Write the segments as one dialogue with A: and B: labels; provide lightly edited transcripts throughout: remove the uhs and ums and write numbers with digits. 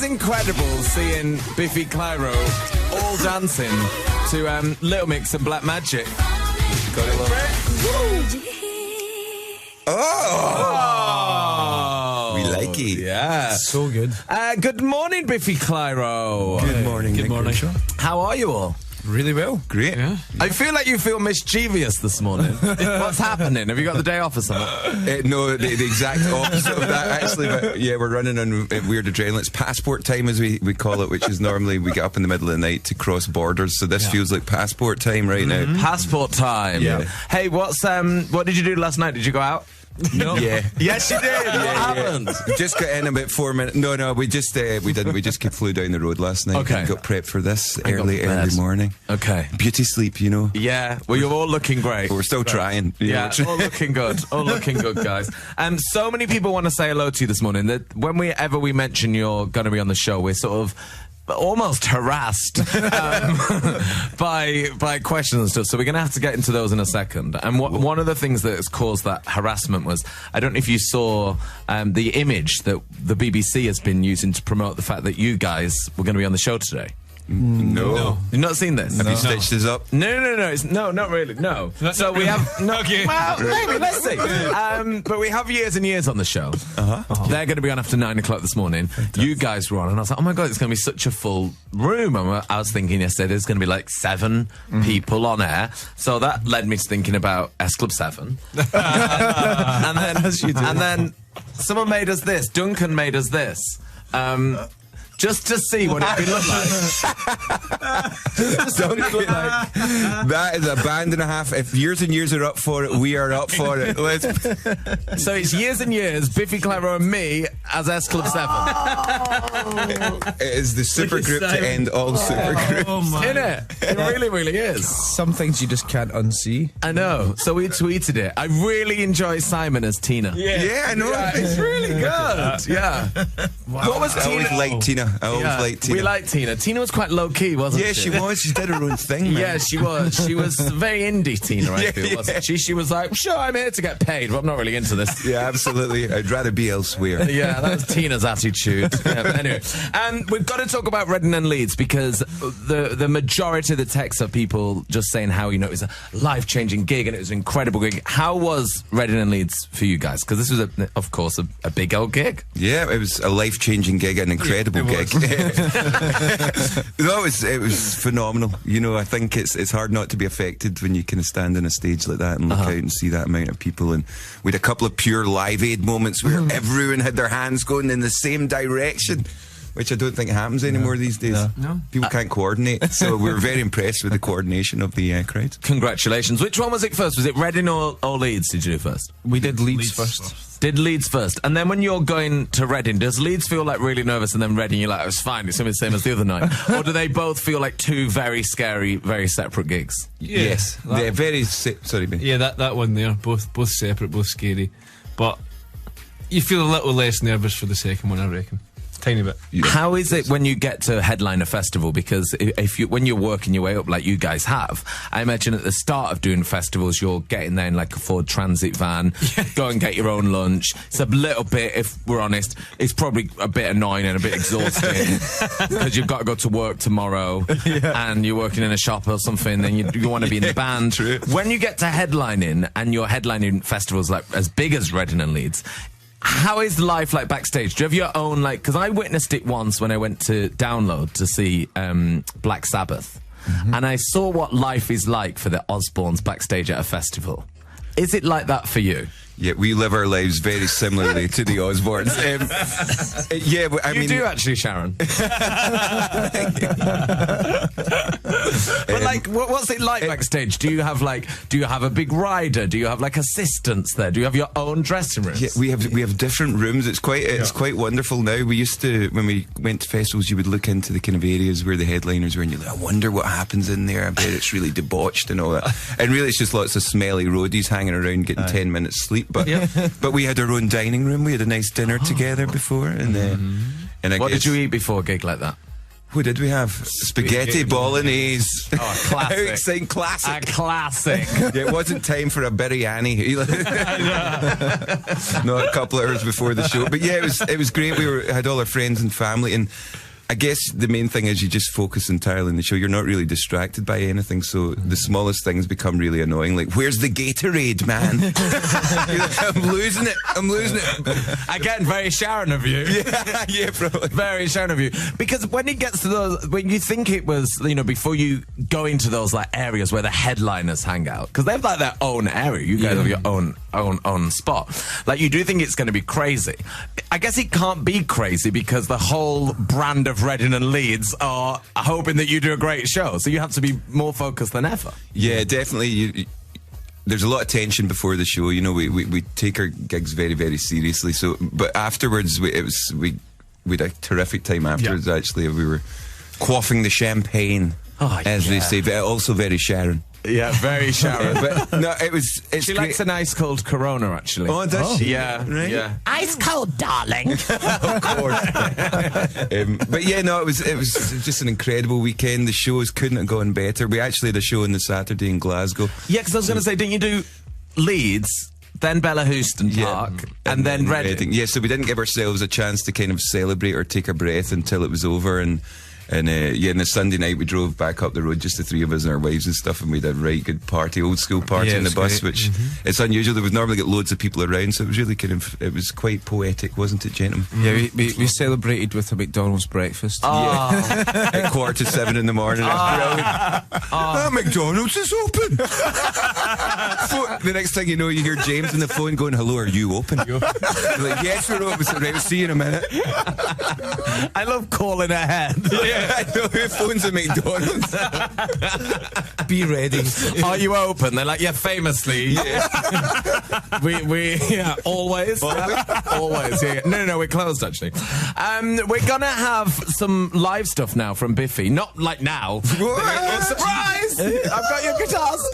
A: incredible seeing Biffy Clyro all dancing to Little Mix and Black Magic. Got it,
B: We like it.
A: Yeah.
C: So good.
A: Good morning, Biffy Clyro.
B: Good morning.
C: Good morning.
A: How are you all?
C: Really well.
B: Great.
C: Yeah.
A: I feel like you feel mischievous this morning. What's happening? Have you got the day off or something?
B: No, the exact opposite of that, actually. But yeah, we're running on weird adrenaline. It's passport time, as we call it, which is normally we get up in the middle of the night to cross borders. So this feels like passport time right now.
A: Passport time.
B: Yeah.
A: Hey, what did you do last night? Did you go out?
C: No.
B: Yeah.
A: Yes, you did. What happened?
B: We just got in about 4 minutes. No, we just we didn't. We just flew down the road last night.
A: Okay.
B: And got prepped for this
A: got
B: early
A: prepared.
B: morning.
A: Okay.
B: Beauty sleep, you know.
A: Yeah. Well, you're all looking great.
B: But we're still trying.
A: Yeah, all looking good. All looking good, guys. So many people want to say hello to you this morning that whenever we mention you're going to be on the show, we're sort of almost harassed by questions and stuff. So we're going to have to get into those in a second. And one of the things that has caused that harassment was, I don't know if you saw the image that the BBC has been using to promote the fact that you guys were going to be on the show today.
B: No.
A: You've not seen this?
B: Have you stitched this up?
A: No, not really. No. So we have
C: Okay.
A: Well, maybe. Let's see. But we have years and years on the show. They're going to be on after 9 o'clock this morning. You guys were on, and I was like, oh my god, it's going to be such a full room. And I was thinking yesterday there's going to be like 7 people on air. So that led me to thinking about S Club 7. and then someone made us this. Duncan made us this. Just to see what it could look like.
B: That is a band and a half. If years and years are up for it, we are up for it.
A: So it's years and years, Biffy Clyro and me as S Club 7.
B: It is the super group to end all super groups.
C: Oh my.
A: Isn't it? It really, really is.
C: Some things you just can't unsee.
A: I know. So we tweeted it. I really enjoy Simon as Tina.
B: Yeah, I know.
A: It's really good. Yeah. What was
B: I always
A: Tina?
B: liked Tina. I always liked Tina.
A: We liked Tina. Tina was quite low key, wasn't
B: Yeah,
A: she?
B: she was. She did her own thing, man.
A: Yeah, she was. She was very indie Tina, I feel, wasn't she? She was like, sure, I'm here to get paid, but I'm not really into this.
B: Yeah, absolutely. I'd rather be elsewhere.
A: Yeah, that was Tina's attitude. Yeah, but anyway, and we've got to talk about Reading and Leeds because the majority of the texts are people just saying how, you know, it was a life-changing gig and it was an incredible gig. How was Reading and Leeds for you guys? Because this was, of course, a big old gig.
B: Yeah, it was a life-changing gig, an incredible gig. No, it was phenomenal. You know, I think it's hard not to be affected when you kind of stand on a stage like that and look out and see that amount of people. And we had a couple of pure Live Aid moments where everyone had their hands going in the same direction, which I don't think happens anymore these days.
C: No.
B: People can't coordinate. So we were very impressed with the coordination of the crowd.
A: Congratulations. Which one was it first? Was it Reading or Leeds did you do first?
C: We did Leeds first.
A: Did Leeds first. And then when you're going to Reading, does Leeds feel like really nervous and then Reading you're like, oh, it's fine, it's going to be the same as the other night? Or do they both feel like two very scary, very separate gigs?
D: Yeah,
B: Yes. They're very... Sorry, Ben.
D: Yeah, that one there, both separate, both scary. But you feel a little less nervous for the second one, I reckon. Tiny bit.
A: How is it when you get to headline a festival? Because when you're working your way up like you guys have, I imagine at the start of doing festivals, you're getting there in like a Ford Transit van, go and get your own lunch. It's a little bit, if we're honest, it's probably a bit annoying and a bit exhausting because you've got to go to work tomorrow and you're working in a shop or something, then you want to be in the band.
B: True.
A: When you get to headlining and you're headlining festivals like as big as Reading and Leeds, how is life like backstage? Do you have your own, like, because I witnessed it once when I went to Download to see Black Sabbath, and I saw what life is like for the Osbournes backstage at a festival. Is it like that for you?
B: Yeah, we live our lives very similarly to the Osbournes. Yeah, but I
A: You
B: mean...
A: do actually, Sharon. But like, what's it like backstage? Do you have a big rider? Do you have like assistants there? Do you have your own dressing rooms?
B: Yeah, we have different rooms. It's quite wonderful now. We used to, when we went to festivals, you would look into the kind of areas where the headliners were and you're like, I wonder what happens in there. I bet it's really debauched and all that. And really it's just lots of smelly roadies hanging around getting 10 minutes sleep. But we had our own dining room. We had a nice dinner together before. And what
A: did you eat before a gig like that?
B: What did we have? Spaghetti bolognese.
A: Oh, a classic.
B: How exciting, classic.
A: A classic.
B: Yeah, it wasn't time for a biryani. Not a couple of hours before the show. But yeah, it was great. We had all our friends and family, and I guess the main thing is you just focus entirely on the show. You're not really distracted by anything, so the smallest things become really annoying. Like, where's the Gatorade, man? You're like, I'm losing it.
A: Again, very Sharon of you.
B: Yeah, probably.
A: Very Sharon of you. Because when it gets to those, when you think it was, before you go into those like areas where the headliners hang out, because they have like their own area. You guys have your own spot. Like, you do think it's going to be crazy. I guess it can't be crazy because the whole brand of Reading and Leeds are hoping that you do a great show, so you have to be more focused than ever. Yeah,
B: definitely. There's a lot of tension before the show. We take our gigs very, very seriously. So, but afterwards, we had a terrific time afterwards. Yeah. Actually, we were quaffing the champagne, as they say, but also very Sharon.
A: Yeah, very Sharon.
B: But no, she
A: likes an ice cold Corona, actually.
B: Oh, does she?
A: Yeah,
B: right?
A: Yeah. Ice cold, darling.
B: Of course. But yeah, no, it was just an incredible weekend. The shows couldn't have gone better. We actually had a show on the Saturday in Glasgow.
A: Yeah, because I was going to say, didn't you do Leeds, then Bella Houston Park, and then Reading?
B: Yeah, so we didn't give ourselves a chance to kind of celebrate or take a breath until it was over. And the Sunday night we drove back up the road, just the three of us and our wives and stuff, and we had a right good party, old school party in the bus, great. Which it's unusual. There would normally get loads of people around, so it was really it was quite poetic, wasn't it, gentlemen?
C: Yeah, we celebrated with a McDonald's breakfast.
B: At 6:45 in the morning. That's brilliant. McDonald's is open. The next thing you know, you hear James on the phone going, "Hello, are you open?" You're like, "Yes, we're open." So, right, we'll see you in a minute.
A: I love calling ahead.
B: I know, who phones at McDonald's?
C: Be ready.
A: Are you open? They're like, yeah, famously. Yeah. Always. Always. Yeah. No, we're closed, actually. We're going to have some live stuff now from Biffy. Not like now. Surprise! I've got your guitars.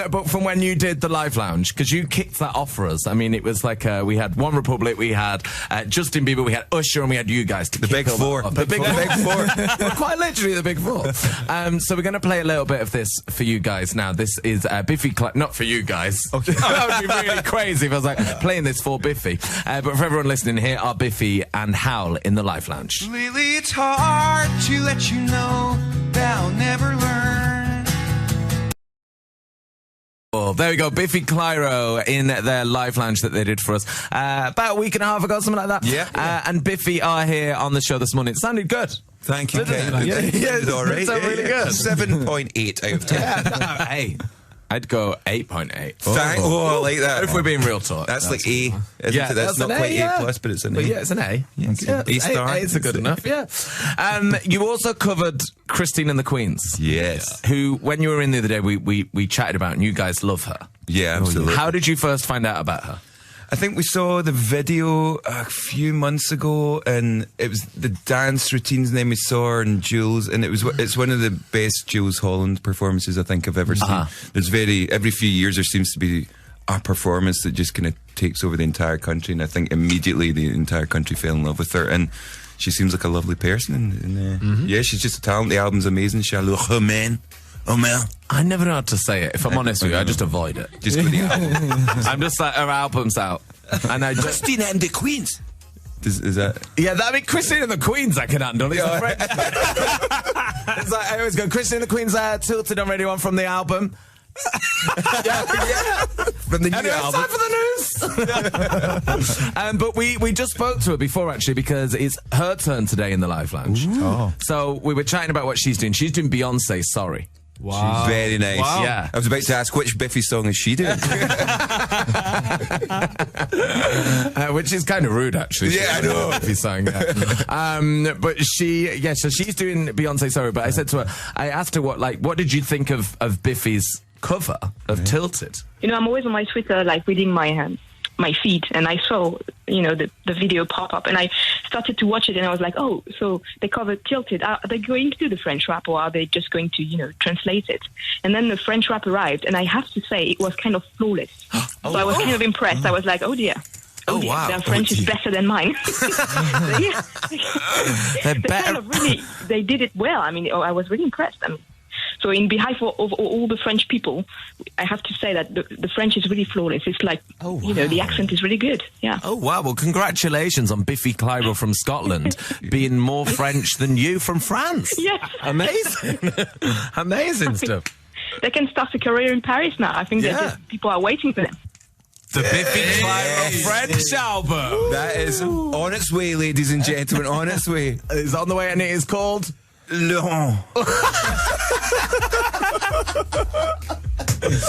A: But from when you did the Live Lounge, because you kicked that off for us. I mean, it was like we had One Republic, we had Justin Bieber, we had Usher, and we had you guys to
B: the Big Four.
A: The Big Four. Quite literally the Big Four. So we're going to play a little bit of this for you guys now. This is Biffy not for you guys. Okay. That would be really crazy if I was like playing this for Biffy. But for everyone listening, here are Biffy and Howl in the Live Lounge.
E: Lately it's hard to let you know that I'll never learn.
A: There we go, Biffy Clyro in their Live Lounge that they did for us about a week and a half ago, something like that.
B: Yeah.
A: And Biffy are here on the show this morning. It sounded good.
B: Thank you, Ken.
A: Yeah,
B: all right.
A: It's really good.
B: 7.8 out of 10.
A: Yeah, hey, I'd go 8.8.
B: I like that.
A: If we're being real talk.
B: That's like A, isn't it? That's not
A: an
B: quite
A: A
B: plus, but it's an A.
A: Yeah, it's an A. Yeah,
B: A star.
A: It's a good enough, yeah. You also covered Christine and the Queens.
B: Yes.
A: Who, when you were in the other day, we chatted about, and you guys love her.
B: Yeah, absolutely.
A: How did you first find out about her?
B: I think we saw the video a few months ago, and it was the dance routines, and then we saw her and Jules, and it's one of the best Jules Holland performances I think I've ever seen. There's every few years there seems to be a performance that just kind of takes over the entire country, and I think immediately the entire country fell in love with her, and she seems like a lovely person, and yeah, she's just a talent. The album's amazing. Shalom, man. Oh, Mel.
A: I never know how to say it. If I'm honest with you, I just avoid it.
B: Just go to the album.
A: I'm just like, her album's out. And I just...
B: Christine and the Queens. Is that...
A: Yeah, Christine and the Queens I can handle. It's like, I always go, Christine and the Queens tilted on Radio 1 from the album. Yeah.
B: From the new album.
A: It's time for the news. But we just spoke to her before, actually, because it's her turn today in the Live Lounge. So we were chatting about what she's doing. She's doing Beyonce, Sorry.
B: Wow. She's very nice.
A: Wow. Yeah.
B: I was about to ask, which Biffy song is she doing?
A: Which is kind of rude, actually.
B: Yeah, I know.
A: Biffy song, yeah. But so she's doing Beyonce, Sorry. But I said to her, I asked her what did you think of Biffy's cover of Tilted?
F: I'm always on my Twitter, reading my feed, and I saw, the video pop up, and I started to watch it, and I was like, oh, so they covered Tilted. Are they going to do the French rap, or are they just going to, translate it? And then the French rap arrived, and I have to say, it was kind of flawless. So I was kind of impressed. I was like, oh dear.
A: Oh, wow.
F: Their French is better than mine. Yeah.
A: They're
F: They
A: better.
F: kind of really, they did it well. I mean, I was really impressed. So in behalf of all the French people, I have to say that the French is really flawless. It's like, the accent is really good. Yeah.
A: Oh, wow. Well, congratulations on Biffy Clyro from Scotland being more French than you from France.
F: Yes.
A: Amazing. Amazing stuff.
F: They can start a career in Paris now. I think people are waiting for them.
A: The Biffy Clyro French album.
B: That is on its way, ladies and gentlemen, on its way.
A: It's on the way, and it is called
B: Laurent.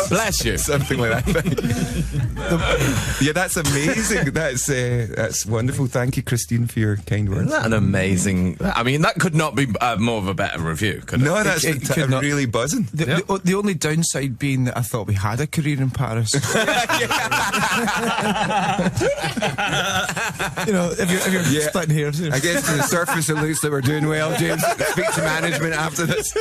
A: Bless you.
B: Something like that. Yeah, that's amazing. That's wonderful. Thank you, Christine, for your kind words.
A: Isn't that an amazing... I mean, that could not be more of a better review, could it?
B: No, that's
C: could not.
B: really buzzing.
C: The only downside being that I thought we had a career in Paris. If you're splitting hairs.
B: I guess to the surface it looks like we're doing well, James. Speak to management after this.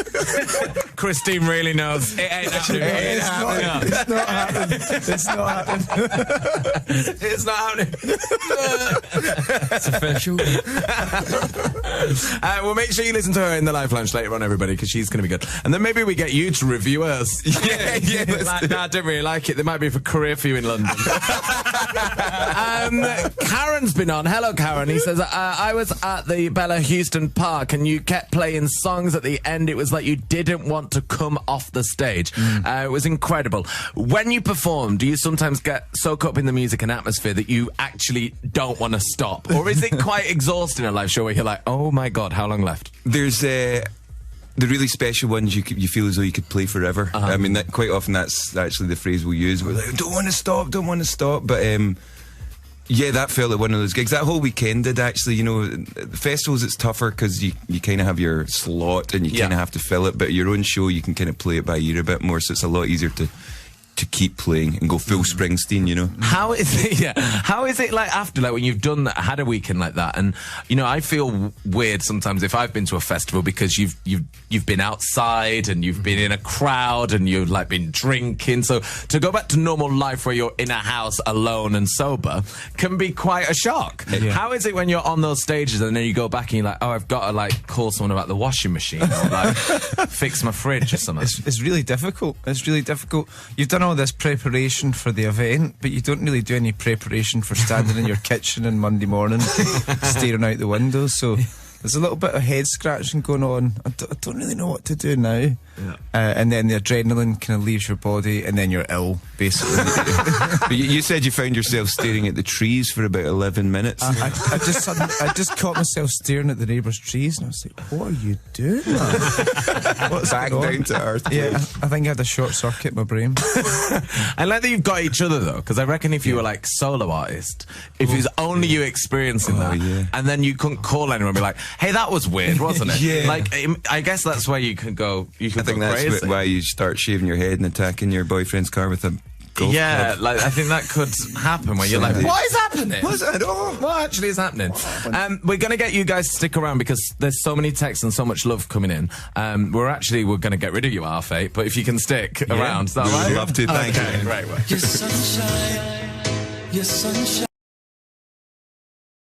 A: Christine really knows. It ain't happening.
C: It's not happening. It's not happening.
A: It's not happening.
D: It's official.
A: Well, make sure you listen to her in the live lunch later on, everybody, because she's going to be good. And then maybe we get you to review us.
B: Yeah.
A: I don't really like it. There might be a career for you in London. Karen's been on. Hello, Karen. He says, I was at the Bella Houston Park and you kept playing songs at the end. It was like you didn't want to come off the stage. It was incredible. When you perform, do you sometimes get so caught up in the music and atmosphere that you actually don't want to stop? Or is it quite exhausting a live show where you're like, oh my God, how long left?
B: There's the really special ones you feel as though you could play forever. I mean, quite often that's actually the phrase we'll use. We're like, don't want to stop. But yeah, that felt like one of those gigs. That whole weekend did actually. Festivals it's tougher because you kind of have your slot and you kind of have to fill it. But your own show, you can kind of play it by ear a bit more, so it's a lot easier to keep playing and go full Springsteen,
A: How is it? How is it like after, like when you've done that, had a weekend like that? And I feel weird sometimes if I've been to a festival because you've been outside and you've been in a crowd and you've like been drinking. So to go back to normal life where you're in a house alone and sober can be quite a shock. Yeah. How is it when you're on those stages and then you go back and you're like, oh, I've got to like call someone about the washing machine or like fix my fridge or something?
C: It's really difficult. It's really difficult. You've done all this preparation for the event, but you don't really do any preparation for standing in your kitchen on Monday morning staring out the window. So there's a little bit of head scratching going on. I don't really know what to do now. Yeah. And then the adrenaline kind of leaves your body and then you're ill, basically.
B: But you said you found yourself staring at the trees for about 11 minutes.
C: I just caught myself staring at the neighbour's trees and I was like, what are you doing? What's
B: back down to earth?
C: Yeah, I think I had a short circuit in my brain.
A: I like that you've got each other though, because I reckon if you were like solo artist, if it was only you experiencing that, and then you couldn't call anyone and be like, hey, that was weird, wasn't it?
B: Yeah.
A: Like, I guess that's where you can go.
B: I think that's why you start shaving your head and attacking your boyfriend's car with a golf club.
A: Like I think that could happen where you're like, what is happening?
B: What's that?
A: What actually is happening? We're going to get you guys to stick around because there's so many texts and so much love coming in. We're going to get rid of you, R8, but if you can stick around, is that right?
B: We'd love to, thank you.
A: Great work.
E: Your sunshine, your sunshine.